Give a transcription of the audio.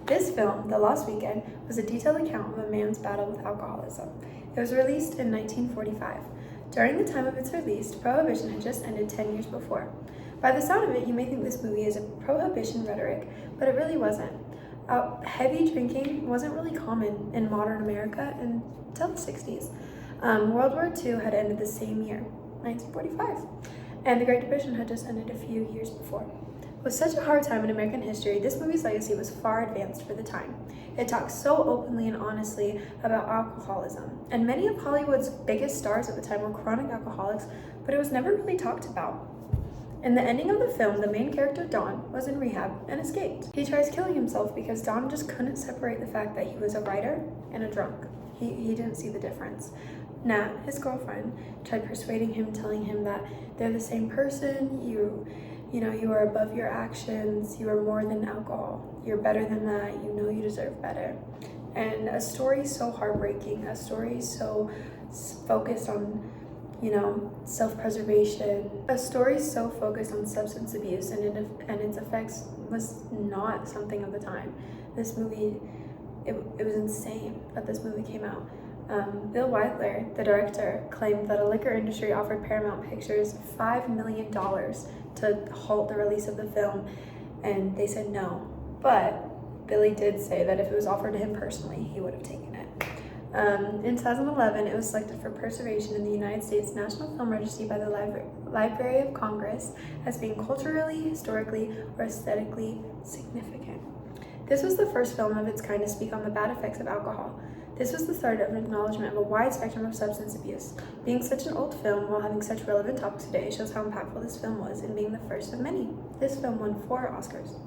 This film, The Lost Weekend, was a detailed account of a man's battle with alcoholism. It was released in 1945. During the time of its release, Prohibition had just ended 10 years before. By the sound of it, you may think this movie is a Prohibition rhetoric, but it really wasn't. Heavy drinking wasn't really common in modern America until the 60s. World War II had ended the same year, 1945, and the Great Depression had just ended a few years before. With such a hard time in American history, this movie's legacy was far advanced for the time. It talks so openly and honestly about alcoholism, and many of Hollywood's biggest stars at the time were chronic alcoholics, but it was never really talked about. In the ending of the film, the main character, Don, was in rehab and escaped. He tries killing himself because Don just couldn't separate the fact that he was a writer and a drunk. He didn't see the difference. Nat, his girlfriend, tried persuading him, telling him that they're the same person, you are above your actions, you are more than alcohol, you're better than that, you know you deserve better. And a story so heartbreaking, a story so focused on self-preservation, a story so focused on substance abuse and its effects was not something of the time. This movie, it was insane that this movie came out. Bill Wilder, the director, claimed that a liquor industry offered Paramount Pictures $5 million to halt the release of the film, and they said no. But Billy did say that if it was offered to him personally, he would have taken it. In 2011, it was selected for preservation in the United States National Film Registry by the Library of Congress as being culturally, historically, or aesthetically significant. This was the first film of its kind to speak on the bad effects of alcohol. This was the start of an acknowledgement of a wide spectrum of substance abuse. Being such an old film while having such relevant topics today shows how impactful this film was in being the first of many. This film won 4 Oscars.